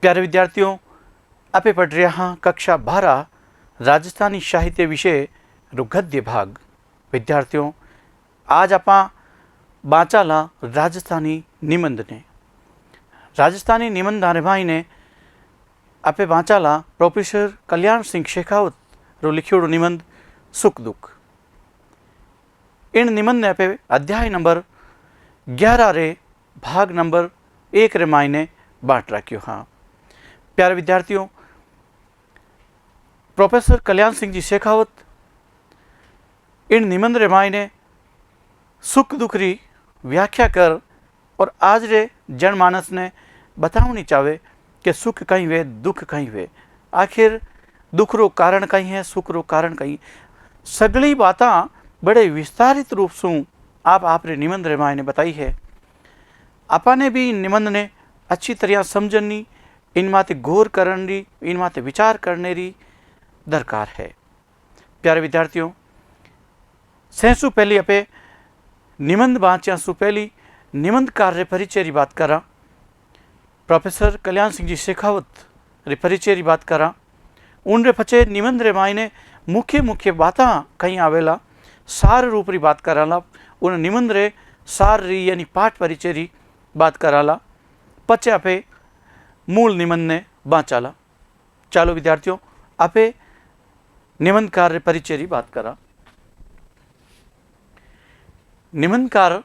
प्यारे विद्यार्थियों, आपे पढ़ रहे हाँ कक्षा 12 राजस्थानी साहित्य विषय रो गद्य भाग। विद्यार्थियों, आज आप बाँचाला राजस्थानी निबंध ने। राजस्थानी निबंध आने भाई ने आपे बाँचाला प्रोफेसर कल्याण सिंह शेखावत रो लिखियोड़ो निबंध सुख दुख। इन निबंध ने आपे अध्याय नंबर 11 रे भाग नंबर 1 रे मायने बांट राख्यो। हाँ प्यारे विद्यार्थियों, प्रोफेसर कल्याण सिंह जी शेखावत इन निबंध रे मायने सुख दुख री व्याख्या कर और आज रे जनमानस ने बतावनी चाहे कि सुख कहीं वे दुख कहीं वे, आखिर दुख रो कारण कहीं है, सुख रो कारण कहीं। सगली बातें बड़े विस्तारित रूप से आप रे निबंध रे मायने बताई है। आपने भी निबंध ने अच्छी तरह समझनी, इन माते गौर करने, इन माते विचार करने री दरकार है। प्यारे विद्यार्थियों, सहसु पहली अपे निबंध बाँचा सु पहली निबंध कार्य परिचय री बात करा। प्रोफेसर कल्याण सिंह जी शेखावत रे परिचय री बात करा। उन रे पचे निबंध रे मायने मुख्य मुख्य बातें कहीं आवेला, सार रूप री बात कराला। उन निबंध रे सार री यानी पाठ परिचय री बात कराला। पचे आपे मूल निबंध ने बाँचाला। चालो विद्यार्थियों, आपे निबंध कार्य परिचय री बात करा। निबंधकार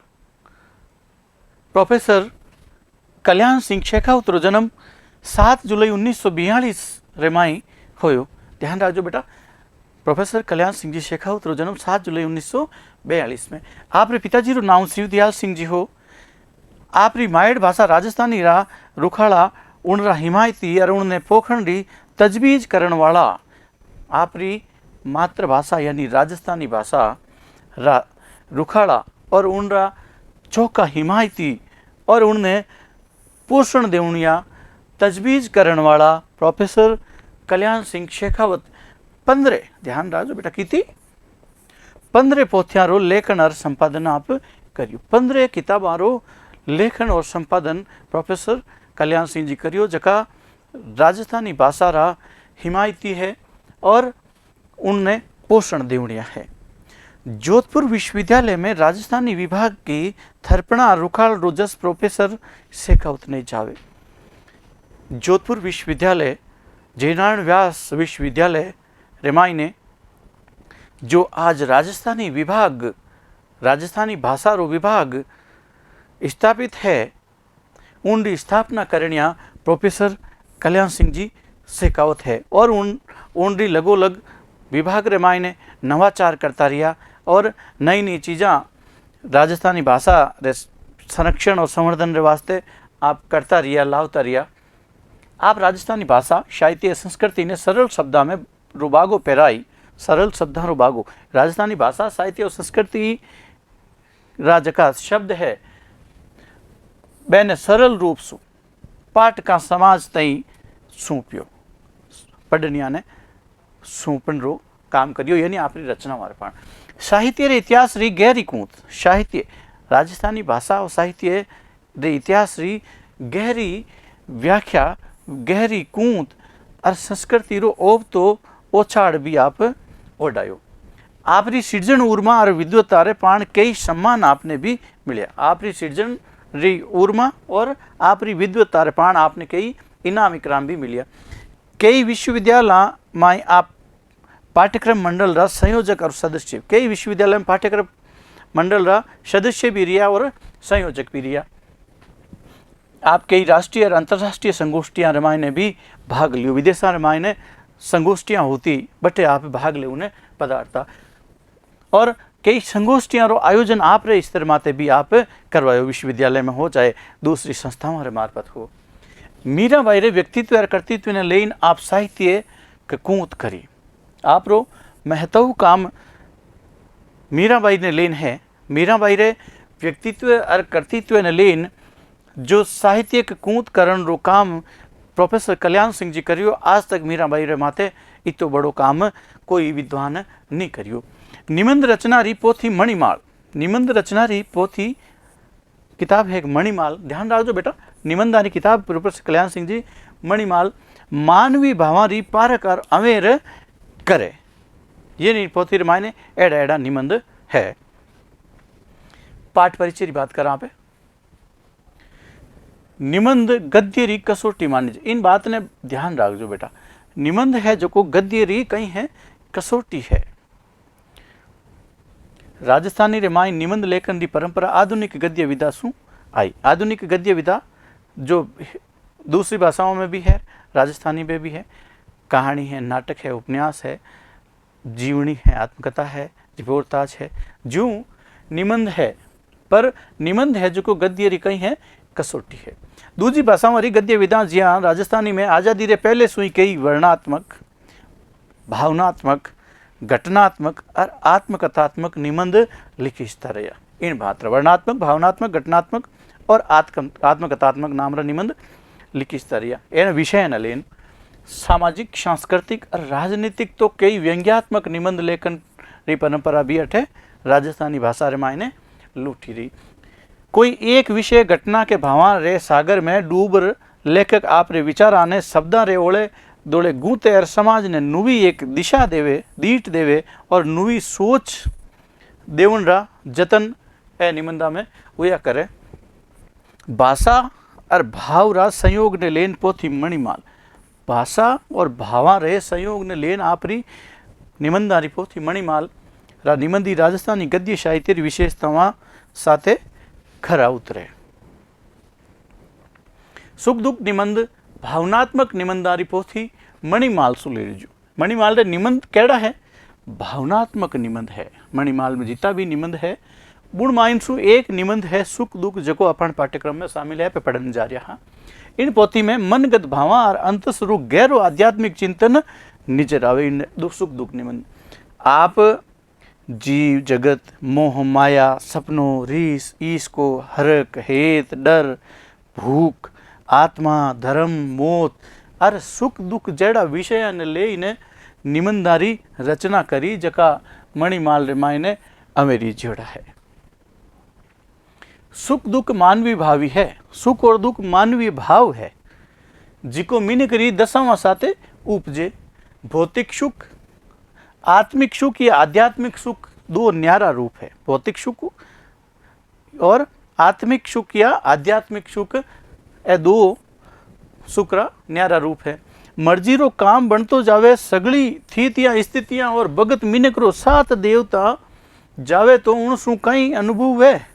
प्रोफेसर कल्याण सिंह शेखावत रो जन्म 7 जुलाई 1942 रे माई होयो। ध्यान रखो बेटा, प्रोफेसर कल्याण सिंह जी शेखावत रो जन्म 7 जुलाई 1942 में। आप रे पिताजी रो नाम शिवदयाल सिंह जी हो। आप री मायड़ भाषा राजस्थानी रा रुखाड़ा उनरा हिमायती और उनने पोखण री तजवीज करण वाला। आप री मातृभाषा यानी राजस्थानी भाषा रा रुखाड़ा और उनरा चौका हिमायती और उनने पोषण देवनिया तजवीज करण वाला प्रोफेसर कल्याण सिंह शेखावत 15, ध्यान रखो बेटा, किती 15 पोथियां रो लेखन और संपादन आप करियो। 15 किताबां रो लेखन और संपादन प्रोफेसर कल्याण सिंह जी करियो, जका राजस्थानी भाषा रा हिमायती है और उनने पोषण देवनिया है। जोधपुर विश्वविद्यालय में राजस्थानी विभाग की थरपणा रुखाल रोजस प्रोफेसर शेखावत ने जावे। जोधपुर विश्वविद्यालय जयनारायण व्यास विश्वविद्यालय रेमाई ने जो आज राजस्थानी विभाग, राजस्थानी भाषा रो विभाग स्थापित है, उनकी स्थापना करनिया प्रोफेसर कल्याण सिंह जी शेखावत है। और उनकी लगोलग विभाग रे मायने नवाचार करता रहा और नई नई चीज़ा राजस्थानी भाषा रे संरक्षण और संवर्धन रे वास्ते आप करता रहा, लावता रहा। आप राजस्थानी भाषा साहित्य संस्कृति ने सरल शब्दा में रुबागो पेराई, सरल शब्दा रुबागो। राजस्थानी भाषा साहित्य और संस्कृति राज का शब्द है, बैने सरल रूप से पाठ का समाज तई सौंप्यो, पढ़निया ने सौंपन रो काम करियो, यानी आपरी रचना वार पण। साहित्य रे इतिहास री गहरी कूंत, साहित्य राजस्थानी भाषा और साहित्य रे इतिहास री गहरी व्याख्या, गहरी कूंत और संस्कृति रो ओब तो ओछाड़ भी आप ओढ़ायो। आपरी सृजन उर्मा और विद्वता रे पाण कई सम्मान आपने भी मिले। आपरी सृजन री उर्मा और आपरी विद्वता रे पाण आपने कई इनाम इकराम भी मिलिया। कई विश्वविद्यालय में आप पाठ्यक्रम मंडल रा संयोजक और सदस्य, कई विश्वविद्यालय में पाठ्यक्रम मंडल रा सदस्य भी रिया और संयोजक भी रिया। आप कई राष्ट्रीय और अंतर्राष्ट्रीय संगोष्ठियां रमाय ने भी भाग लियो। विदेशा रमाय ने संगोष्ठियां होती बटे आप भाग ले उन्हें पदार्था और कई संगोष्ठियां रो आयोजन आप रे स्तर माते भी आप करवायो, विश्वविद्यालय में हो चाहे दूसरी संस्थाओं रे मार्फत हो। मीराबाई रे व्यक्तित्व और कर्तृत्व ने लेन आप साहित्य के कूंत करी। आप रो महत्व काम मीराबाई ने लेन है। मीराबाई रे व्यक्तित्व और कर्तृत्व ने लेन जो साहित्य के कूंत करण रो काम प्रोफेसर कल्याण सिंह जी करियो। आज तक मीराबाई रे माथे इतो बड़ो काम कोई विद्वान नहीं करियो। निबंध रचना री पोथी मणिमाल, निबंध रचना री पोथी किताब है मणिमाल। ध्यान रखो बेटा, निबंधानी किताब प्रोफेसर कल्याण सिंह जी मणिमाल मानवी भावारी पारक और अवेर करे। ये नहीं पोथी रामायण एड़ा एड़ा निबंध है। पाठ परिचय की बात करा पे निबंध गद्य री कसोटी मानी जाए। इन बात ने ध्यान रखो बेटा, निबंध है जो को गद्य री कहीं है कसोटी है। राजस्थानी रामायण निबंध लेखन की परंपरा आधुनिक गद्य विधा शू आई। आधुनिक गद्य विधा जो दूसरी भाषाओं में भी है, राजस्थानी में भी है। कहानी है, नाटक है, उपन्यास है, जीवनी है, आत्मकथा है, रिपोर्टाज है, जो निबंध है। पर निबंध है जो को गद्य री कहीं है कसोटी है। दूसरी भाषाओं री गद्य विधा ज्यां राजस्थानी में आज़ादी रे पहले सुई कई वर्णात्मक, भावनात्मक, घटनात्मक और आत्मकथात्मक निबंध लिखिता रहा। इन भात वर्णात्मक, भावनात्मक, घटनात्मक और आत्मकथात्मक नाम रा निबंध लिखिता रहा। एन विषय न लेन सामाजिक, सांस्कृतिक और राजनीतिक तो कई व्यंग्यात्मक निबंध लेखन री परंपरा भी अठे राजस्थानी भाषा रे मायने लूटी रही। कोई एक विषय घटना के भावा रे सागर में डूब लेखक आप रे विचारा ने शब्दा रे ओले दोले गूंते और समाज ने नुवी एक दिशा देवे, दीट देवे और नुवी सोच देवन रा जतन ए निबंधा में हुआ करे। भाषा और भाव रा संयोग ने लेन पोथी मणिमाल। भाषा और भावा रे संयोग ने लेन आपरी निबंधारी पोथी मणिमाल रा निबंधी राजस्थानी गद्य साहित्य री विशेषताओं साथे खरा उतरे। सुख दुख निबंध भावनात्मक निबंधारी पोथी मणिमाल सु ले लीजो। मणिमाल रे निबंध केड़ा है? भावनात्मक निबंध है। मणिमाल में जितना भी निबंध है बुण माइन सु एक निबंध है सुख दुख, जो अपन पाठ्यक्रम में शामिल है पे पढ़ने जा रहा। इन पोथी में मनगत भावा और अंतस्वरू गहरो आध्यात्मिक चिंतन निजर आवे। इन सुख दुख निबंध आप जीव जगत, मोह माया, सपनों, रीस, ईस को, हरक, हेत, डर, भूख, आत्मा, धर्म, मौत और सुख दुख जेड़ा विषय ने लेने निबंधारी रचना करी, जका मणिमाल रामायण ने अमेरी जोड़ा है। सुख दुख मानवीय भावी है। सुख और दुख मानवीय भाव है, जिको मिनकरी दशावां साथे उपजे। भौतिक सुख, आत्मिक सुख या आध्यात्मिक सुख दो न्यारा रूप है। भौतिक सुख और आत्मिक सुख या आध्यात्मिक सुख ए दो सुख रा न्यारा रूप है। मर्जी रो काम बनतो जावे, सगली स्थितियां स्थितियां और भगत मिनक रो साथ देवता जावे तो उनसु कई अनुभव है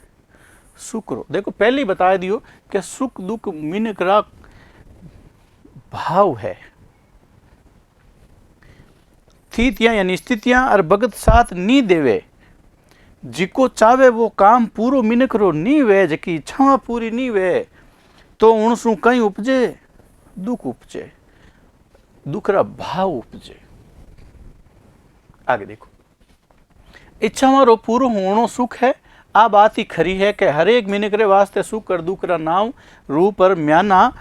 सुख रो। देखो पहले ही बता दियो कि सुख दुख मिनक रा भाव है। स्थितियां यानी स्थितियां और भगत साथ नी देवे, जिको चावे वो काम पूरो मिनक रो नी वे, जकी इच्छा पूरी नी वे तो उनसु कई उपजे दुख उपजे, दुख रा भाव उपजे। आगे देखो, इच्छा रो पूरो होनो सुख है। आ बात ही खरी है कि हर एक मिनक रे वास्ते सुख और दुख रा नाम रूप और म्याना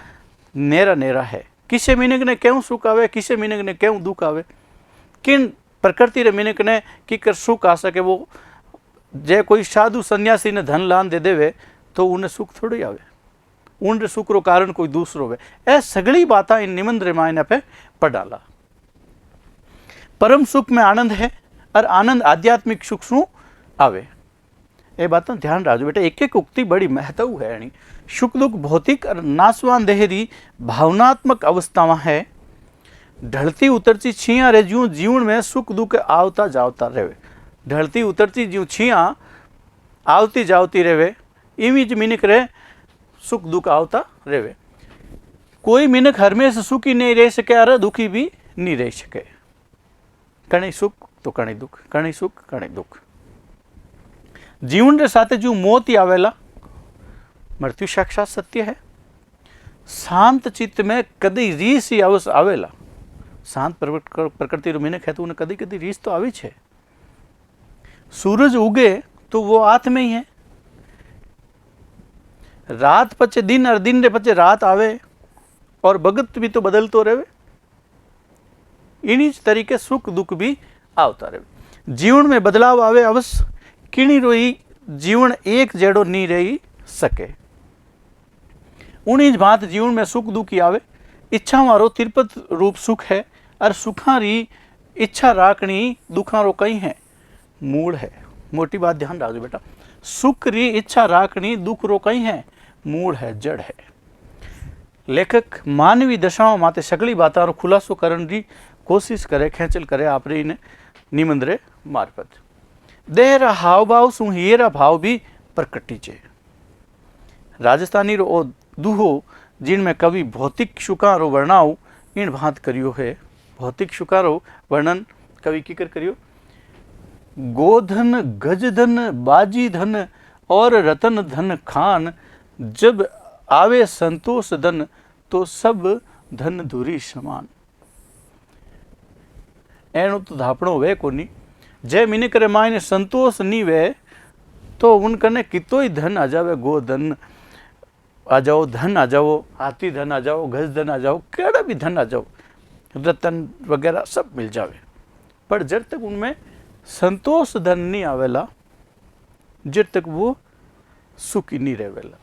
नेरा नेरा है। किसे मिनक ने क्यों सुख आवे, किसे मिनक ने क्यों दुख आवे, किन प्रकृति रे मिनक ने की कर सुख आ सके। वो जे कोई साधु सन्यासी ने धन लान दे देवे तो उन्हें सुख थोड़ी आवे, उन सुख रो कारण कोई दूसरो वे। ए सगली बातें इन निबंध रामायण पे पढ़ाला। परम सुख में आनंद है और आनंद आध्यात्मिक सुख सु आवे। ये बात ध्यान रखो बेटा, एक एक उक्ति बड़ी महत्व है। यानी सुख दुख भौतिक और नासवान देहरी भावनात्मक अवस्थावां है। ढलती उतरती छिया रे ज्यों जीवन में सुख दुख आवता जावता रहे। ढलती उतरती ज्यों छिया आवती जावती रहे, इवी ज मिनक रे सुख दुख आवता रहे। कोई मिनक हरमेश सुखी नहीं रह सके और दुखी भी नहीं रह सके। कणी सुख तो कणी दुख, कणी सुख कणी दुख। जीवन रे साथे जो मौत ही आवेला, मृत्यु साक्षात सत्य है। शांत चित्त में कदी रीस ही अवश्य आवेला। शांत प्रकृति रो मिनक है तो उन्हें कदी कदी रीस तो आवी छे। सूरज उगे तो वो हाथ में ही है। रात पचे दिन और दिन रे पचे रात आवे और भगत भी तो बदलतो रहे। इन्हीं तरीके सुख दुख भी आवता रहे। जीवन में बदलाव आवे अवश्य, किणी रोई जीवन एक जेड़ो नहीं रही सके। उन्हीं भांत जीवन में सुख दुख ही आवे। इच्छा मारो तिरपत रूप सुख है और सुखारी इच्छा राखनी दुखारो कई है मूल है। मोटी बात ध्यान रखो बेटा, सुख री इच्छा राखनी दुख रो कई है मूल है, जड़ है। लेखक मानवी दशाओं माते सगली बातों खुलासो करने की कोशिश करे, खेचल करे आपरे इन निबंध रे मार्फत। देहरा हाव भाव सु हीरा भाव भी प्रकटी छे। राजस्थानी रो ओ दुहो जिनमें कवि भौतिक सुखा रो वर्णाव इन भांत करियो है। भौतिक सुखा रो वर्णन कवि की कर करियो, गोधन गजधन बाजी धन और रतन धन खान, जब आवे संतोष धन तो सब धन धूरी समान। एनो तो धापणो वे कोनी, जे मिनक रे मायने संतोष नी वे तो उनकने कितोई धन आ जावे, गोधन आ जाओ, धन आ जाओ, हाथी धन आ जाओ, गज धन आ जाओ, केड़ा भी धन आ जाओ, रतन वगैरह सब मिल जावे, पर जब तक उनमें संतोष धन नहीं आवेला, जब तक वो सुखी नहीं रहेला।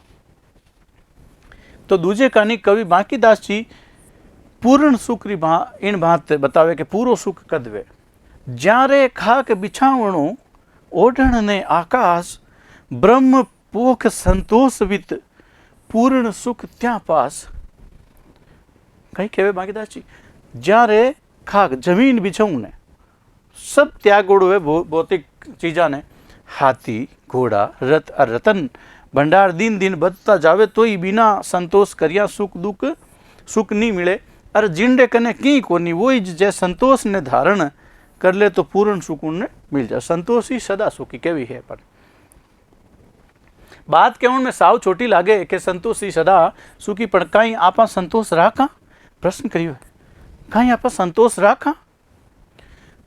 तो दूजे कहानी कवि बांकीदास जी पूर्ण सुख री इन बात बतावे कि पूरो सुख कदवे, ज्यारे खाक बिछावणो ओढ़ण ने आकाश, ब्रह्म पोख संतोष वित पूर्ण सुख त्या पास। कहीं कहे बांकीदास जी, ज्यारे खाक जमीन बिछाऊ ने सब त्यागोड़ो है भौतिक चीजा ने, हाथी घोड़ा रथ और रतन भंडार दिन दिन बढ़ता जावे तो ही बिना संतोष करिया सुख दुख सुख नहीं मिले, और जिंडे कने की कोनी वही जे संतोष ने धारण कर ले तो पूर्ण सुख उन्हें मिल जाए। संतोष ही सदा सुखी केवी है, पर बात कहण में साव छोटी लागे कि संतोष ही सदा सुखी, पण कहीं आपा संतोष राखा, प्रश्न करियो कहीं आपा संतोष राखा,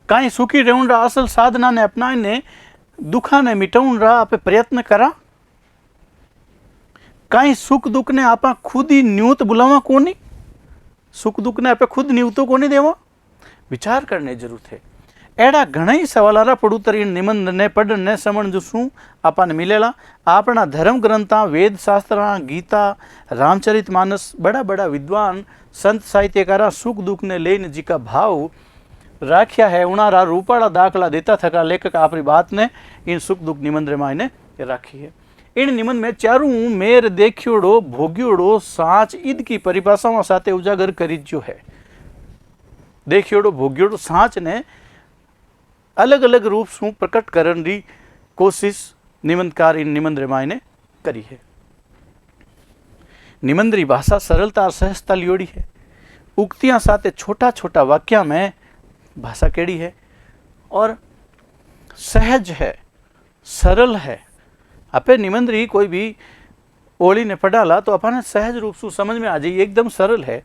कहीं सुखी रहूं रा असल साधना ने अपनाने दुखा ने मिटाउन रा आपे प्रयत्न करा, कहीं सुख दुख ने आपा खुद ही न्यूत बुलावा कोनी, सुख दुख ने आपे खुद न्यूतो कोनी देवा, विचार करने जरूरत है। एड़ा घणा सवाल पड़ूतर इन निबंध ने पढ़ने समझूँ आपने मिलेला। अपना धर्म ग्रंथा वेद शास्त्र गीता रामचरित मानस बड़ा बड़ा विद्वान संत साहित्यकारा सुख दुख ने लेने जी का भाव राख्या है, उनारा रूपाड़ा दाखला देता थका लेखक आपरी बात ने इन सुख दुख निबंध रे मायने राखी है। इन निबंध में चारू मेर देखियोड़ो भोग्योड़ो साच ईद की परिभाषाओं साथे उजागर करीज्यो है। देखियोड़ो भोग्योड़ो साच ने अलग अलग रूप से प्रकट करने की कोशिश निबंधकार इन निबंध रे मायने करी है। निबंध री भाषा सरलता और सहजता लियोड़ी है। उक्तियां साथे छोटा छोटा वाक्या में भाषा केड़ी है और सहज है, सरल है। आपे निबंध री कोई भी ओली ने पढ़ाला तो अपने सहज रूप से समझ में आ जाए, एकदम सरल है।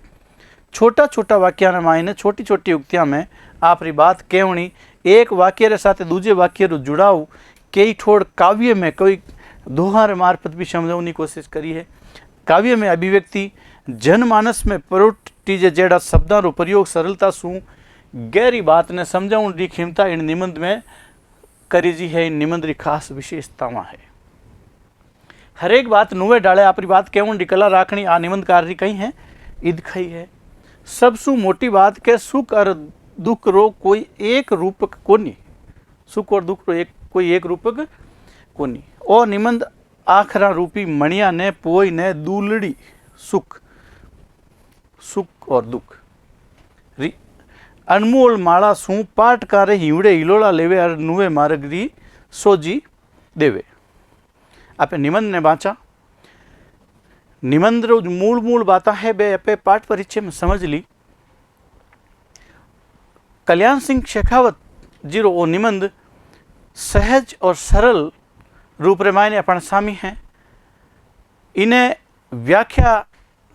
छोटा छोटा वाक्या ने मायने छोटी छोटी उक्तियां में आपरी बात कहवनी, एक वाक्य रे साथे दूजे वाक्य रो जुड़ाव कई ठोड़ काव्य में कोई दोहार मार्फत भी समझाने की कोशिश करी है। काव्य में अभिव्यक्ति जनमानस में परोटी जेड़ा शब्दों रो प्रयोग सरलता सु गहरी बात ने समझाने की क्षमता इन निबंध में करी जी है। इन निबंध की खास विशेषतावां है। हरेक बात नुवे डाले आपरी बात कहवन की कला राखनी आ निबंधकार री कही है ईद खई है। सबसु मोटी बात के सुख और दुख रो कोई एक रूपक कोनी, सुख और दुख रो कोई एक रूपक कोनी। और निबंध आखरा रूपी मणिया ने पोई ने दूलड़ी सुख सुख और दुख री अनमोल माला सु पाटकारे हिवड़े हिलोड़ा लेवे और नुवे मार्ग री सोजी देवे। आपे निबंध ने बाँचा। निबंध रो मूल मूल बाता है बे आपे पाठ परिचय में समझ ली। कल्याण सिंह शेखावत जी रो निबंध सहज और सरल रूप रे मायने अपन सामी है। इन्हें व्याख्या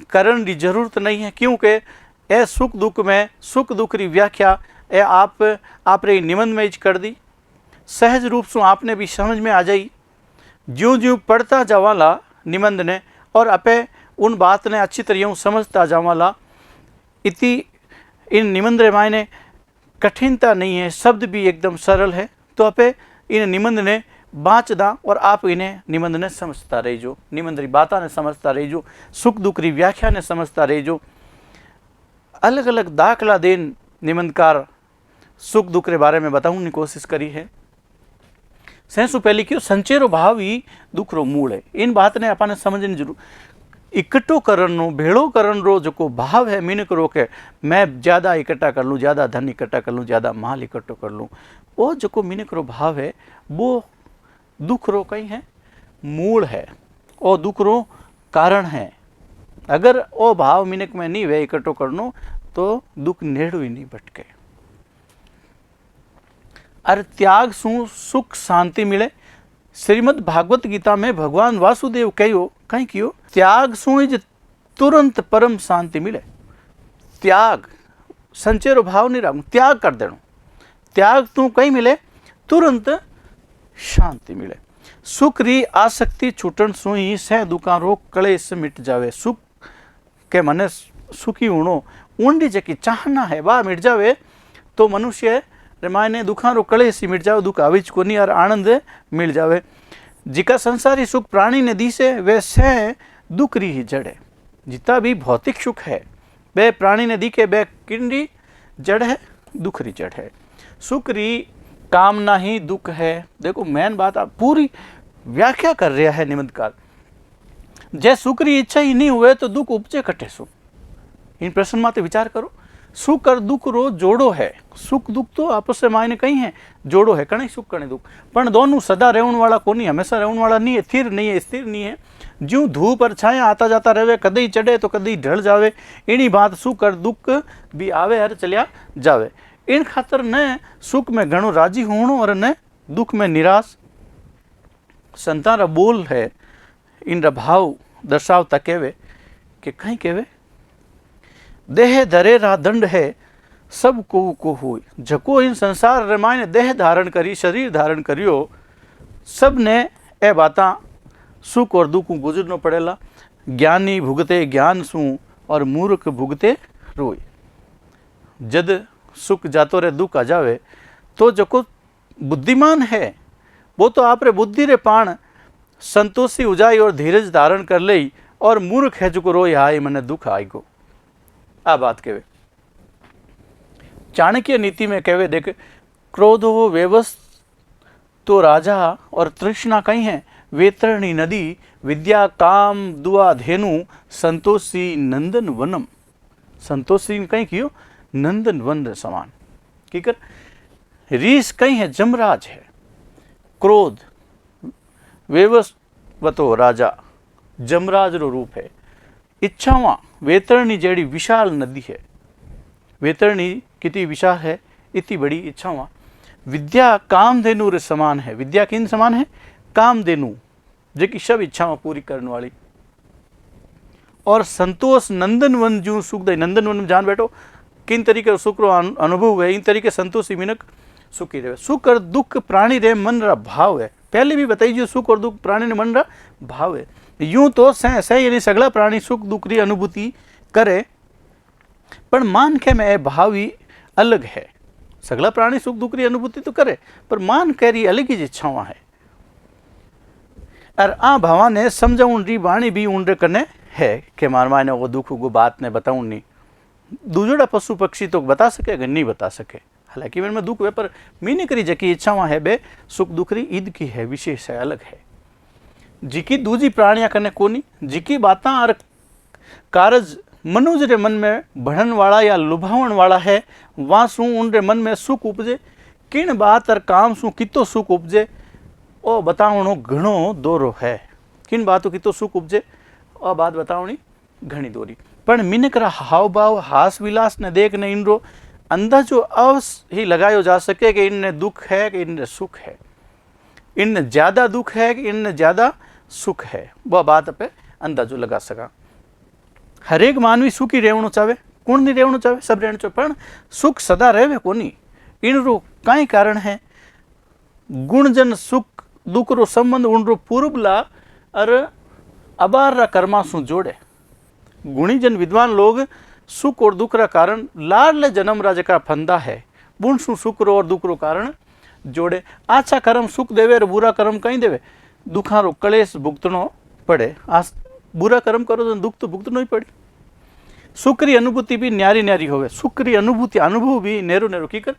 करने की जरूरत नहीं है, क्योंकि ए सुख दुख में सुख दुख की व्याख्या ए आप रे निबंध में कर दी। सहज रूप से आपने भी समझ में आ जाई। ज्यों ज्यों पढ़ता जावाला निबंध ने और आपे उन बात ने अच्छी तरह समझता जावाला। इति इन निबंध रे मायने कठिनता नहीं है, शब्द भी एकदम सरल है। तो आपे इन निबंध ने बाँचदा और आप इन्हें निबंध ने समझता रहीजो, निबंध री बाता ने समझता रहीजो, सुख दुख री व्याख्या ने समझता रहीजो। अलग अलग दाखला देन निबंधकार सुख दुख के बारे में बताऊँ कोशिश करी है। सैसु पहली क्यों संचेरो भाव ही दुख रो मूल है। इन बात ने अपन समझनी जरूर। इकट्ठो करनो भेड़ो करन रो जो भाव है मीनक रो के मैं ज़्यादा इकट्ठा कर लूँ, ज़्यादा धन इकट्ठा कर लूँ, ज़्यादा माल इकट्ठो कर लूँ, वो जो मीनक रो भाव है वो दुख रो कहीं है मूल है और दुख रो कारण है। अगर वो भाव मीनक में नहीं वे इकट्ठो करनो तो दुख नेड़ो ही नहीं भटके। अरे त्याग सु सुख शांति मिले। श्रीमद् भागवत गीता में भगवान वासुदेव कहो कहीं क्यों त्याग सु तुरंत परम शांति मिले। त्याग संचेरो भाव नहीं रखो, त्याग कर देनो, त्याग तू कहीं मिले तुरंत शांति मिले। सुख री आसक्ति छूटन सु ही सह दुखा रो कलेश मिट जावे। सुख के मने सुखी होनो ऊंडी जकी चाहना है वह मिट जावे तो मनुष्य मायने दुखा रो कलेश ही मिट जावे, दुख आविज को नहीं और आनंद मिल जावे। जिका संसारी सुख प्राणी ने दी से वे सह दुख री ही जड़ है। जितना भी भौतिक सुख है वे प्राणी ने दी के वे किंडी जड़ है, दुख री जड़ है। सुख री कामना ही दुख है। देखो मेन बात आप पूरी व्याख्या कर रहा है निबंधकार। जे सुख री इच्छा ही नहीं हुए तो दुख उपजे कटे सु। इन प्रश्न माते विचार करो। सुख और दुख रो जोड़ो है। सुख दुख तो आपस में मायने कहीं है जोड़ो है, कहीं सुख कहीं दुख, पर दोनों सदा रहने वाला को नहीं, हमेशा रहने वाला नहीं है, स्थिर नहीं है, स्थिर नहीं है। ज्यों धूप और छाया आता जाता रहे, कदी चढ़े तो कदी ढल जावे। इन्हीं बात सुख और दुख भी आवे और चलिया जावे। इन खातर न सुख में घणो राजी होनो और न दुख में निराश। संतान रा बोल है इन भाव दर्शावता कहवे कि कहीं कहवे देह धरे रा दंड है सब को हो। जको इन संसार रे मायने देह धारण करी, शरीर धारण करियो, सब ने ए बाता सुख और दुख गुजरनो पड़ेला। ज्ञानी भुगते ज्ञान सु और मूर्ख भुगते रोय। जद सुख जातो रे दुख आ जावे तो जको बुद्धिमान है वो तो आप रे बुद्धि रे पाण संतोषी हो जाए और धीरज धारण कर ले, और मूर्ख है जो रोय हाय मने दुख आएगो। आ बात कहवे चाणक्य नीति में कहवे देख क्रोध हो वेवस तो राजा और तृष्णा कहीं है वेतरणी नदी विद्या काम दुआ धेनु संतोषी नंदन वनम। संतोषी कहीं क्यों नंदन वन समान की कर। रीस कहीं है जमराज है, क्रोध वेवस्वतो राजा जमराज रो रूप है। इच्छावां वेतरणी जेड़ी विशाल नदी है। वेतरणी कितनी विशाल है, इतनी बड़ी इच्छावां। विद्या कामधेनु रे समान है। विद्या किन समान है? कामधेनु, जो कि सब इच्छावां पूरी करने वाली। और संतोष नंदन वन जू सुख दे। नंदन वन में जान बैठो किन तरीके सुख रो अनुभव है, इन तरीके संतोषी मिनक सुखी रहे। सुख और दुख प्राणी रे मन रा भाव है। पहले भी बताई जो सुख और दुख प्राणी ने मन रा भाव है। यूं तो सह यानी सगला प्राणी सुख दुख की अनुभूति करे, पर मान के में भाव ही अलग है। सगला प्राणी सुख दुख की अनुभूति तो करे, पर मान करी अलग ही इच्छावां है। और आ भावा ने समझाउन री वाणी भी उन कने है कि मार माने वो दुख को बात ने बताऊं नहीं। दूजड़ा पशु पक्षी तो बता सके अगर नहीं बता सके, हालांकि मेरे में दुख है, पर मीने करी जकी इच्छावां है बे सुख दुख री ईद की है, विशेष है, अलग है। जिकी दूजी प्राणियां कने कोनी, जिकी बातां और कारज मनुज रे मन में बढ़न वाला या लुभावण वाला है, वहां सु उन रे मन में सुख उपजे। किन बात और काम सु कितो सुख उपजे ओ बतावणो घणो दोरो है। किन बातों कितो सुख उपजे ओ बात बतावणी घणी दोरी। पण मिनक रा हाव भाव हास विलास ने देख ने इनरो अंदाजो अवश्य ही लगायो जा सके कि इनने दुख है कि इनने सुख है, इनने ज्यादा दुख है कि इनने ज्यादा सुख है, वह बात पे अंदाजो लगा सका। हरेक मानवी सुखी रहना चाहे, कौन नहीं रहना चाहे, सब रहना चाहे, पर सुख सदा रहे कोनी। इनरो कई कारण है। गुणजन सुख दुख रो संबंध उनरो पूर्वला और अबार रा कर्मा सु जोड़े। गुणीजन विद्वान लोग सुख और दुख रा कारण लाडले जन्म रा जका फंदा है, बुण सु सुख रो और दुख रो कारण जोड़े। अच्छा कर्म सुख देवे और बुरा कर्म कहीं देवे दुखा रो कलेश भुगतनो पड़े। बुरा कर्म करो तो दुख तो भुगतनो ही पड़े। सुख री अनुभूति भी न्यारी न्यारी होवे। सुख री अनुभूति अनुभव भी नेरो नेरो की कर।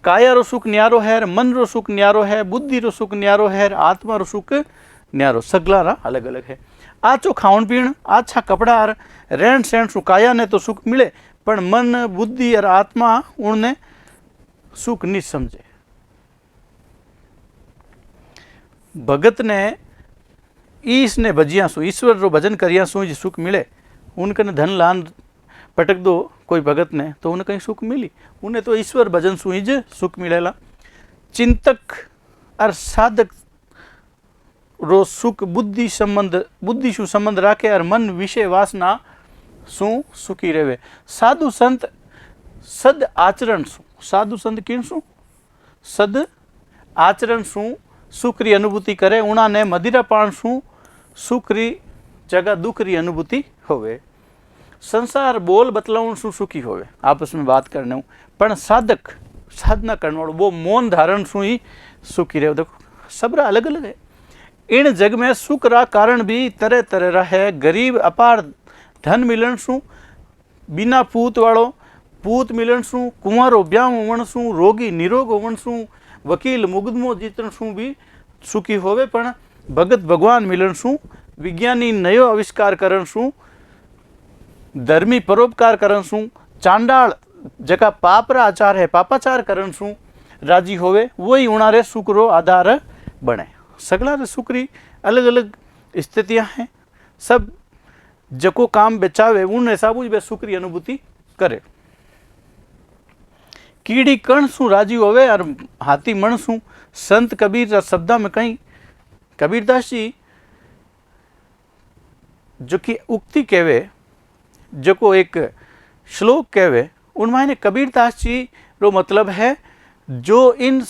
काया रो सुख न्यारो है, मन रो सुख न्यारो है, बुद्धि रो सुख न्यारो है, आत्मा रो सुख न्यारो। सगला रा अलग अलग है। आचो खावण पीण, अच्छा कपड़ा और रहन सहन सु काया ने तो सुख मिले, पण मन बुद्धि और आत्मा उनने सुख नहीं समझे। भगत ने ईसने भजिया सु ईश्वर रो भजन करिया सु जी सुख मिले। उनकने धन लान पटक दो कोई भगत ने तो उन्हें कहीं सुख मिली, उन्हें तो ईश्वर भजन सु ही ज सुख मिलेला। चिंतक और साधक रो सुख बुद्धि शु संबंध राखे और मन विषय वासना सु सुखी रहे। साधु संत सद आचरण सु, साधु संत किन सु सद आचरण सु सुख री अनुभूति करे। उन्होंने मदिरा पान सु सुख री जगह दुख री अनुभूति होवे। संसार बोल बतलाउण सु सुखी होवे, आपस में बात करने हूँ, पण साधक साधना करने वालों वो मौन धारण सु ही सुखी रहे। देखो सबरा अलग अलग है। इन जग में सुख रा कारण भी तरह तरह रा है। गरीब अपार धन मिलन सु, बिना पूत वालों पूत मिलन सु, कुंवारो ब्याह होवण सु, रोगी निरोग होवण सु, वकील मुकदमो जीतण सु भी सुखी होवे। पण भगत भगवान मिलन सु, विज्ञानी नयो आविष्कार करण सु, धर्मी परोपकार करण सु, चांडाल जका पाप रा आचार है पापाचार करण सु राजी होवे, वही उणारे सुख रो आधार बने। सगला रे सुख री अलग अलग स्थितियां हैं। सब जको काम बेचावे उन हिसाब से सुख री अनुभूति करे। कीड़ी कण सु राजी होवे और हाथी मण सु। संत कबीर शब्दा में कहीं कबीरदास जी जो कि उक्ति कहवे, जो को एक श्लोक कहवे, उनमें कबीरदास जी रो मतलब है जो इन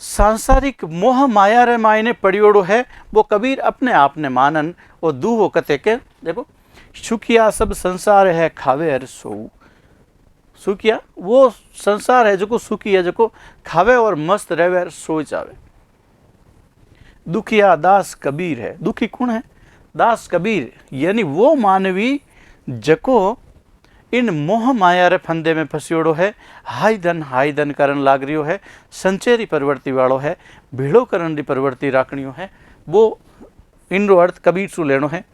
सांसारिक मोह माया रे मायने पड़ियोड़ो है वो कबीर अपने आप ने मानन और दू वो कते के। देखो सुखिया सब संसार है खावे अर सोऊ। सुखिया वो संसार है जो को सुखी है जो को खावे और मस्त रहे और सो जावे। दुखिया दास कबीर है। दुखी कौन है? दास कबीर, यानी वो मानवी जको इन मोह माया रे फंदे में फंसियोड़ो है, हाई धन करन लाग रियो है, संचेरी प्रवृत्ति वालों है, भीड़ो करन री प्रवृत्ति राखणियो है। वो इनरो अर्थ कबीर सु लेनो है।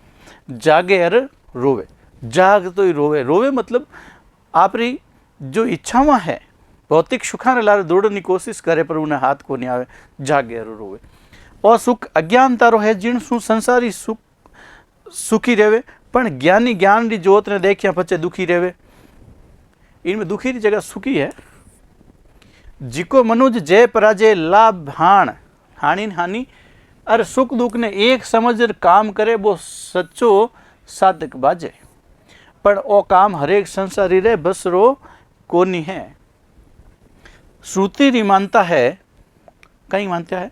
जागे अर रोवे। जाग तो ही रोवे। रोवे मतलब आपरी जो इच्छावां है भौतिक सुखाने लारे दौड़ने की कोशिश करे पर उन्हें हाथ को नहीं आवे, जागे अर रोवे। और सुख अज्ञानता रो है जिन सु संसारी सुख सुखी रहेवे, पण ज्ञानी ज्ञान री जोत ने देखिया पचे दुखी रहेवे। इनमें दुखी री जगह सुखी है। जिको मनुज जय पराजय लाभ हानि हानि और सुख दुख ने एक समझ काम करे वो सच्चो साधक बाजे। पण ओ काम हरेक संसारी रे बस रो कोनी है। श्रुति री मानता है, कहीं मानता है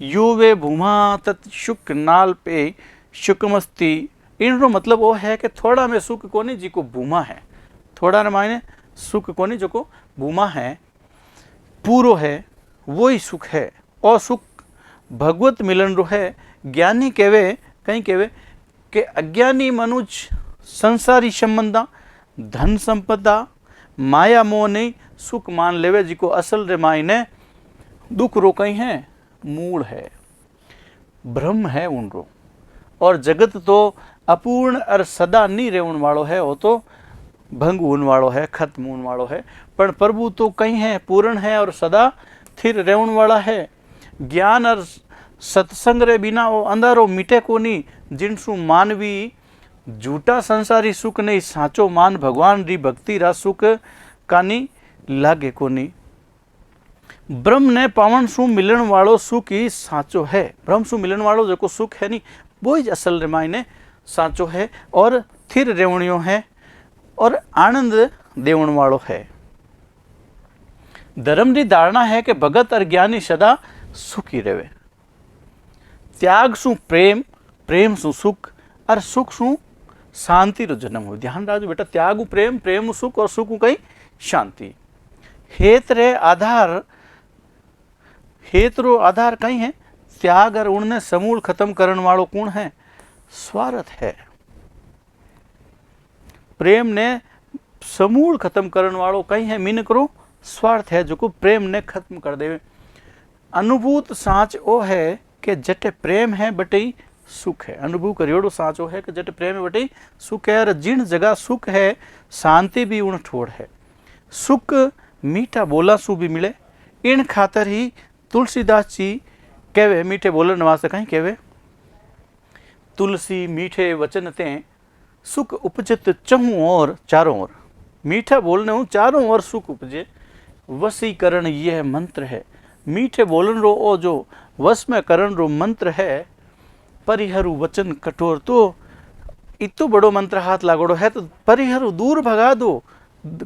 युवे भूमा तत् शुक नाल पे शुकमस्ती। इनरो मतलब वो है कि थोड़ा में सुख कोनी जी को भूमा है, थोड़ा न मायने सुख कोनी जो को भूमा है, पूरो है वही सुख है। और सुख भगवत मिलन रो है। ज्ञानी कहवे कहीं कहवे कि अज्ञानी मनुज संसारी संबंधा धन संपदा माया मोह नहीं सुख मान लेवे, जी को असल रे मायने दुख रो कहीं है मूल है, ब्रह्म है उनरो। और जगत तो अपूर्ण और सदा नहीं रेवण वालो है, वो तो भंग होने वालो है, खत्म होने वालो है। पर प्रभु तो कहीं है पूर्ण है और सदा स्थिर रेवण वाला है। ज्ञान और सत्संग रे बिना वो अंधारो मिटे कोनी। जिनसु मानवी झूठा संसारी सुख नहीं, साचो मान भगवान री भक्ति रा सुख कानी लागे कोनी। ब्रह्म ने पावन सु मिलन वालो सुख ही साचो है। ब्रह्म सु मिलन वालो जो को सुख है नहीं वो ही असल रे मायने साचो है और स्थिर रेवणियो है और आनंद देवण वालो है। धर्म री धारणा है कि भगत और ज्ञानी सदा सुखी रहे। त्याग सु प्रेम, प्रेम सु सुख और सुख सु शांति रो जन्म हो। ध्यान राजो बेटा, त्याग प्रेम, प्रेम सुख और सुख कहीं शांति। हेत रे आधार, हेत रो आधार कहीं है त्याग और उनने समूल खत्म करने वालों कौन है? स्वार्थ है। प्रेम ने समूल खत्म करने वालों कहीं है मिनकरो स्वार्थ है जो को प्रेम ने खत्म कर देवे। अनुभूत साँच ओ है कि जटे प्रेम है बटे सुख है। अनुभव करियोड़ो साँचो है कि जटे प्रेम है बटे सुख है। और जिन जगह सुख है शांति भी उन ठोड़ है। सुख मीठा बोला सु भी मिले। इन खातर ही तुलसीदास जी कहवे मीठे बोलन वास्ते कहीं कहवे तुलसी मीठे वचन ते सुख उपजत चहु और चारों ओर। मीठा बोलने हूँ चारों ओर सुख उपजे वसीकरण यह मंत्र है। मीठे बोलन रो ओ जो वश में करण रो मंत्र है। परिहरु वचन कठोर तो इतो बड़ो मंत्र हाथ लागोड़ो है तो परिहरु दूर भगा दो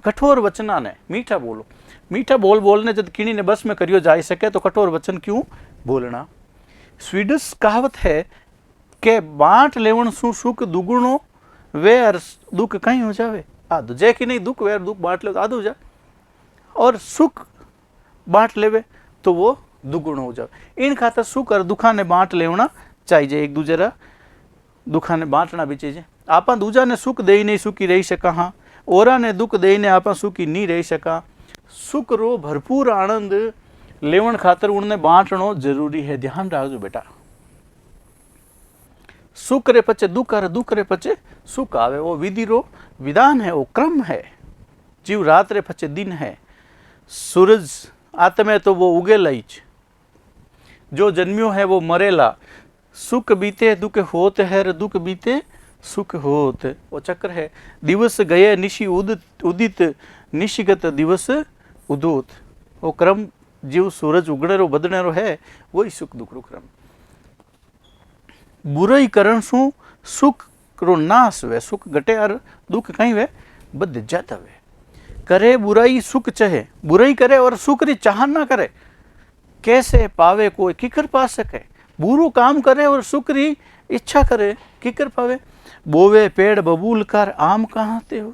कठोर वचना ने। मीठा बोलो। मीठा बोल बोलने जब किणी ने बस में करियो जा सके तो कठोर वचन क्यों बोलना। स्वीडिश कहावत है के बांट लेवण सु सुख दुगुणो वे और दुख कहीं हो जावे आधो। जे कि नहीं दुख वे दुख बांट ले तो आधो जा और सुख बांट लेवे तो वो दुगुण हो जावे। इन खातर सुख और दुखा ने बांट लेवना चाहिए। एक दूसरा दुखा ने बांटना भी चाहिए। आपा दूजा ने सुख दे नहीं सुखी रही सका। हाँ ओरा ने दुख दे ने आपा सुखी नहीं रही सका। सुख रो भरपूर आनंद लेवण खातर उन्हें बांटनो जरूरी है। ध्यान रखो बेटा। सुख रे पचे दुख और दुख रे पचे सुख आवे वो विधि रो विधान है। वो क्रम है। जीव रात रे पचे दिन है। सूरज आत्मे तो वो उगेला ही जो जन्मियो है वो मरेला। सुख बीते दुख होत है दुख बीते सुख होत वो चक्र है। दिवस गए निशि उदित निशिगत दिवस उदोत वो क्रम जीव सूरज उगड़े रो बदने रो है वही सुख दुख रो क्रम। बुराई करण सु सुख रो नाश वे सुख घटे और दुख कहीं वे बद जाता वे। करे बुराई सुख चहे बुराई करे और सुख री चाह ना करे कैसे पावे कोई किकर पा सके। बुरो काम करे और सुख री इच्छा करे किकर पावे। बोवे पेड़ बबूल कर आम कहाँ ते हो।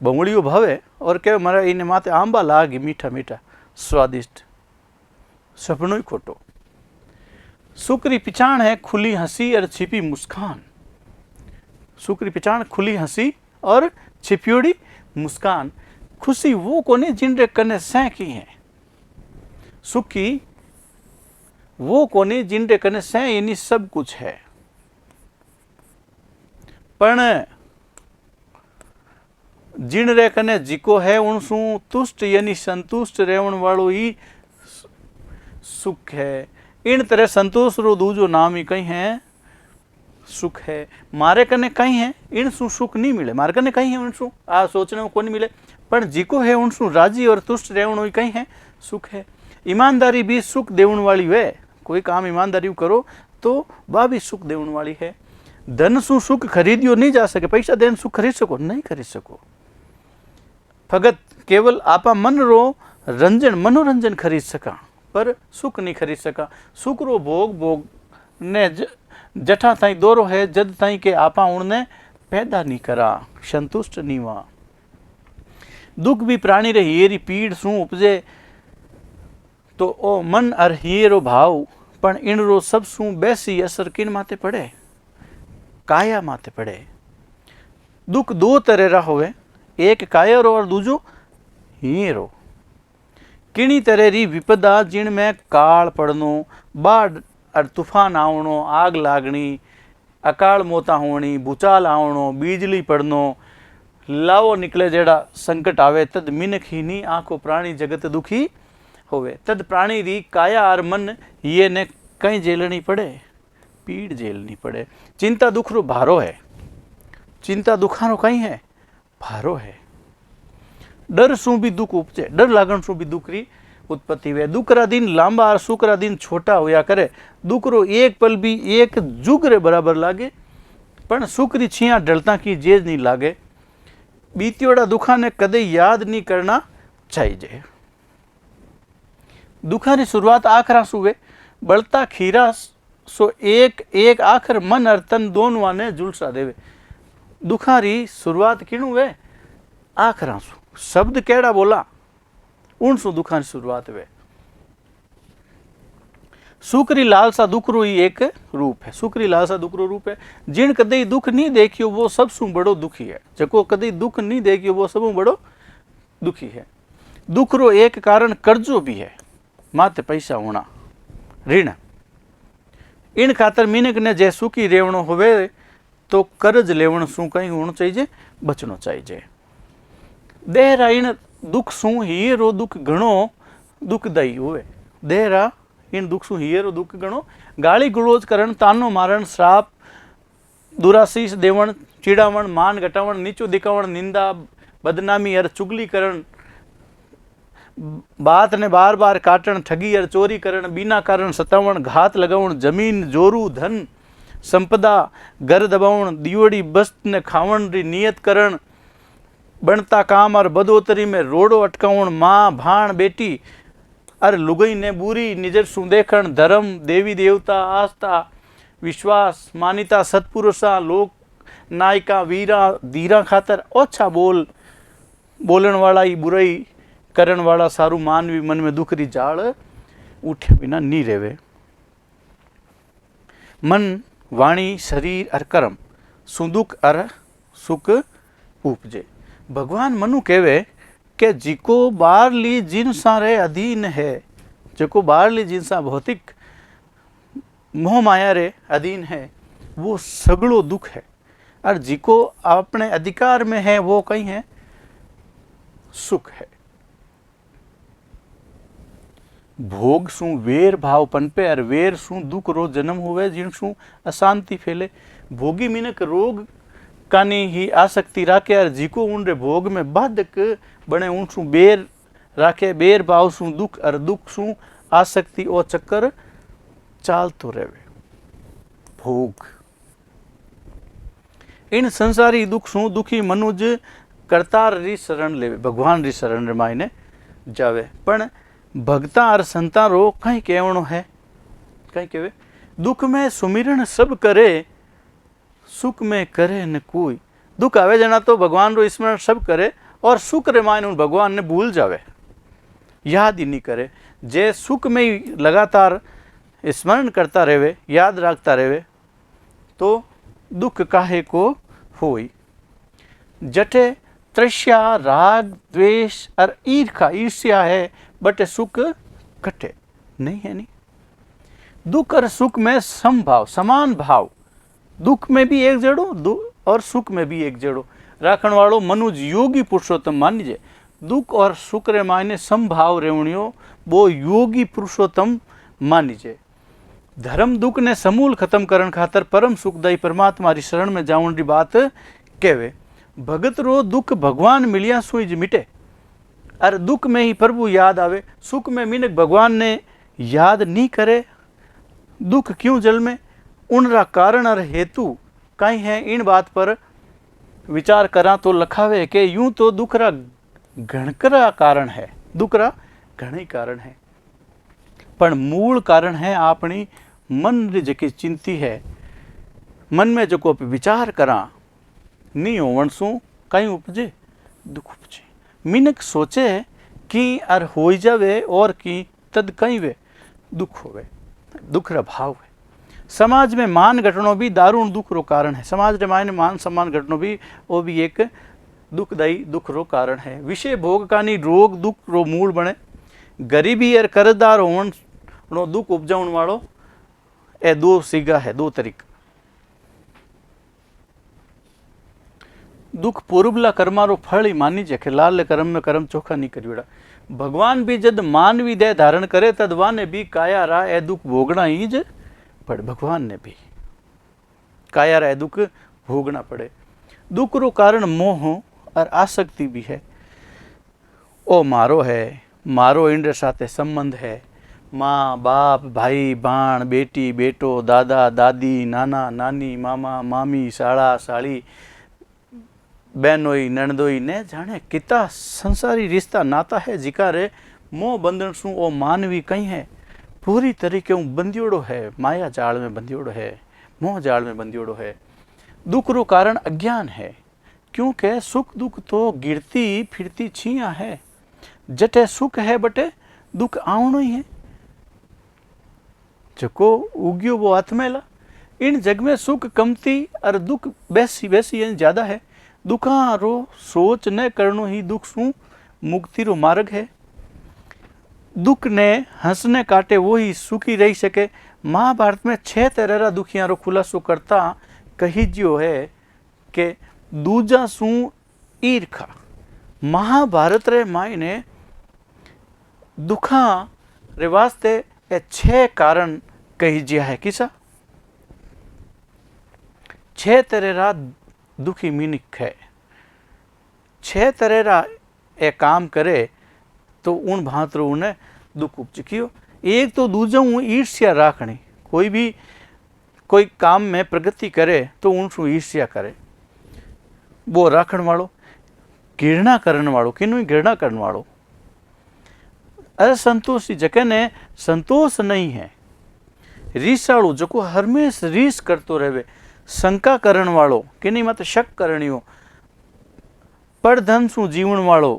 बमड़ियो भावे और कहे मारा इने माथे आंबा लागी मीठा मीठा स्वादिष्ट सपनो ही खोटो। सुख री पिछाण है खुली हंसी और छिपी मुस्कान। सुख री पिछाण खुली हंसी और छिपियोड़ी मुस्कान। खुशी वो कोने जिनरे कने सह की है। सुखी वो कोने जिनरे कने सह यानी सब कुछ है। पण जिन रे कने जिको है उनसु तुष्ट यानी संतुष्ट रेवण वालों ही सुख है। इन तरह संतोष रो दूजो नाम ही कहीं है सुख है। मारे कने कहीं है इनसु सुख नहीं मिले। मारे कने कहीं है उनसु आ सोचने को नहीं मिले। पर जिको है उनसु राजी और तुष्ट रेवण ही कहीं है सुख है। ईमानदारी भी सुख देवण वाली वे। कोई काम ईमानदारी करो तो वह भी सुख देवण वाली है। धन सु सुख खरीदियो नहीं जा सके। पैसा देन सुख खरीद सको नहीं खरीद सको। भगत केवल आपा मन रो रंजन मनोरंजन खरीद सका पर सुख नहीं खरीद सका। सुख रो भोग भोग ने जठा ताई दोरो है जद ताई के आपा उनने पैदा नहीं करा संतुष्ट नहीं हुआ। दुख भी प्राणी रे हियरी पीड़ सु उपजे तो ओ मन और हियरो भाव पण इन रो सब सु बेसी असर किन माते पड़े काया माते पड़े। दुख दो तरह रा होवे एक काया रो और दूजो हियरो। किणी तरह री विपदा जिन में काल पड़नो बाढ़ और तूफान आवणो आग लागनी अकाल मोता होनी भूचाल आवणो बिजली पड़नो लावो निकले जेड़ा संकट आवे तद मिनख ही नहीं आंखो प्राणी जगत दुखी होवे। तद प्राणी री काया और मन ये ने कहीं झेलनी पड़े पीड़ झेलनी पड़े। चिंता दुख रो भारो है। चिंता दुखारो कहीं है भारो है। डर सु भी दुख उपजे डर लागण सु भी दुख री उत्पत्ति हुए। दुख रा दिन लांबा और सुख रा दिन छोटा होया करे। दुख रो एक पल भी एक जुग रे बराबर लागे पण सुख री छिया ढलता की जेज नहीं लागे। बीतियोड़ा दुखा ने कदे याद नहीं करना चाहिए। दुखा री शुरुआत आखरा सुवे बलता खीरा सो एक एक आखर मन और तन दोनों ने जुलसा देवे। दुखा री शुरुआत किणु वे आखरा सु शब्द केड़ा बोला उन सु दुखा की शुरुआत वे। सुख री लालसा दुख रो ही एक रूप है। सुख री लालसा दुख रो रूप है। जिन कदई दुख नहीं देखियो वो सबसु बड़ो दुखी है। जको कदई दुख नहीं देखियो वो सबु बड़ो दुखी है। दुख रो एक कारण कर्जो भी है, माते पैसा होना ऋण। इन खातर मीनक ने जे सुखी रेवणो होवे तो कर्ज लेवण शू कहीं होना चाहिए, बचना चाहिए। देहरा इन दुख शू ही रो दुख घणो दुखदायी होवे। देहरा इन दुख शू ही रो दुख घणो गाली गुलोज करण, तानो मारण, श्राप, दुराशीष देवण, चीड़ावण, मान घटावण, नीचो दिखावण, निंदा, बदनामी और चुगली करण, बात ने बार बार काटण, ठगी और चोरी करण, बिना कारण सतावण, घात लगावण, जमीन जोरू, धन संपदा, घर दबावण, दियोड़ी बस्त ने खावण री नियत करण, बनता काम और बदोतरी में रोडो अटकावण, माँ भाण बेटी और लुगई ने बुरी निजर सु देखण, धर्म, देवी देवता, आस्था, विश्वास, मान्यता, सत्पुरुषा, लोक नायका, वीरा, धीरा खातर ओछा बोलन वाला ही बुराई करण वाला सारू मानवी मन में दुख री जाल उठे बिना नी रेवे। मन, वाणी, शरीर और कर्म सु दुख और सुख उपजे। भगवान मनु कहवे कि जिको बारली जिनसा रे अधीन है, जिको बारली जिनसा भौतिक मोह माया रे अधीन है वो सगड़ो दुख है, और जिको अपने अधिकार में है वो कहीं है सुख है। भोग सु वेर भाव पनपे और वेर सु दुख रो जन्म हुए, जिन सु अशांति फैले। भोगी मीनक रोग कानी ही आसक्ति राखे और जिको उन रे भोग में बाधक बने उन सु बेर राखे। बेर भाव सु दुख और दुख सु आसक्ति और चक्कर चालतो रहे। भोग इन संसारी दुख सु दुखी मनुज करतार री शरण लेवे, भगवान री शरण रे मायने जावे। पण भक्ता और संता रो कहीं कहवणो है, कहीं कहवे दुख में सुमिरन सब करे, सुख में करे न कोई। दुख आवे जना तो भगवान रो स्मरण सब करे और सुख रे मायने उन भगवान ने भूल जावे, याद ही नहीं करे। जे सुख में ही लगातार स्मरण करता रहे, याद रखता रहे, तो दुख काहे को होई। जटे तृष्या, राग, द्वेष और ईर्ष्या है बटे सुख कटे नहीं है। नहीं, दुख और सुख में समभाव, समान भाव, दुख में भी एक जड़ो और सुख में भी एक जड़ो राखण वालों मनुज योगी पुरुषोत्तम मानिजे। दुख और सुख रे मायने समभाव रेवणियो वो योगी पुरुषोत्तम मानिजे। धर्म दुख ने समूल खत्म करन खातर परम सुखदायी परमात्मा री शरण में जावण री बात कहवे। भगत रो दुख भगवान मिलिया सुई ज मिटे, और दुख में ही प्रभु याद आवे। सुख में मीनक भगवान ने याद नहीं करे, दुख क्यों जल में उनरा कारण और हेतु कहीं है। इन बात पर विचार करा तो लखावे कि यूं तो दुख रा घणकरा कारण है, दुख रा घणी कारण है, पर मूल कारण है अपनी मन री जकी चिंती है। मन में जो को विचार करा नहीं होवन सु कहीं उपजे दुख उपजे। मिनक सोचे कि अर हो जावे और कि तद कहीं वे दुख होवे, दुख रा भाव है। समाज में मान घटनो भी दारुण दुख रो कारण है। समाज रे मायने मान सम्मान घटनो भी वो भी एक दुखदायी दुख रो कारण है। विषय भोग कानी रोग दुख रो मूल बने। गरीबी और कर्जदार होवन नो दुख उपजाउण वालो ए दो सीगा है, दो तरीका। दुख पूर्वला कर्मारो फल ही मानी जे कि लाल कर्म में कर्म चोखा नहीं करियोड़ा। भगवान भी जद मानवी देह धारण करे तद वाने भी काया रा ए दुख भोगना ही ज पड़े। भगवान ने भी काया रा ए दुख भोगना पड़े। दुख रो कारण मोह और आसक्ति भी है। ओ मारो है, मारो इंद्र साथे संबंध है। माँ बाप, भाई बाण, बेटी बेटो, दादा दादी, नाना नानी, मामा मामी, शाला शाली, बहनोई नणदोई ने जाने किता संसारी रिश्ता नाता है। जिका रे मोह बंधन सु ओ मानवी कहीं है पूरी तरीके बंदियोड़ो है, माया जाल में बंदियोड़ो है, मोह जाल में बंदियोड़ो है। दुख रो कारण अज्ञान है, क्योंकि सुख दुख तो गिरती फिरती छिया है। जटे सुख है बटे दुख आवणो ही है। जको उग्यो वो आत्मेला। इन जग में सुख कमती और दुख बेसी बेसी यानी ज़्यादा है। दुखा रो सोच न करनो ही दुख सु मुक्ति रो मार्ग है। दुख ने हंसने काटे वो ही सुखी रही सके। महाभारत में 6 तरह दुखिया रो खुलासो करता कही जो है कि दूजा सु ईर्खा। महाभारत रे मायने दुखा रे वास्ते ए 6 कारण कही जिया है। किसा 6 तरह दुखी मिनिक है। 6 तरह ए काम करे तो उन भांतरो उन्हें दुख उपजियो। एक तो दूजा ईर्ष्या राखनी। कोई भी कोई काम में प्रगति करे तो उनसु ईर्ष्या करे वो राखण वालों। घृणा करने वालों किनु घृणा करने वालों। असंतोषी जके ने संतोष नहीं है। रीसाड़ू जो हरमेश रीस करतो रहे। शंका करण वालों किनी मत शक करणियो। पढ़धन सु जीवन वालों।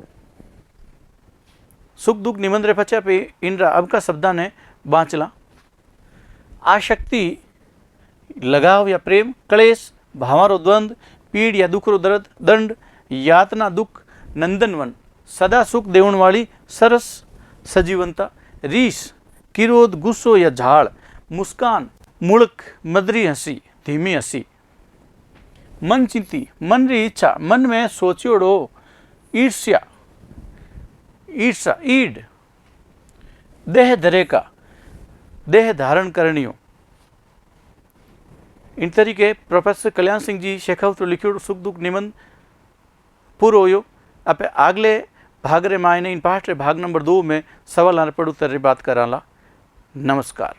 सुख दुख निबंध रे पचा पे इनरा अब का शब्दा ने बांचला। आशक्ति लगाव या प्रेम, क्लेश भावारो द्वंद, पीड़ या दुख रो दर्द, दंड यातना दुख, नंदनवन सदा सुख देवन वाली सरस सजीवनता, रीस किरोध गुस्सो या झाड़, मुस्कान मुड़क मदरी हंसी धीमी हंसी, मन चिंती मन री इच्छा मन में सोचियोड़ो, ईर्ष्या ईर्षा ईड, देह धरेका देह धारण करनियो। इन तरीके प्रोफेसर कल्याण सिंह जी शेखावत लिखियो सुख दुख निबंध पूरो होयो। आप आगले भाग रे मायने इन पाठ रे भाग नंबर 2 में सवाल आने पड़ उत्तर रे बात कराला। नमस्कार।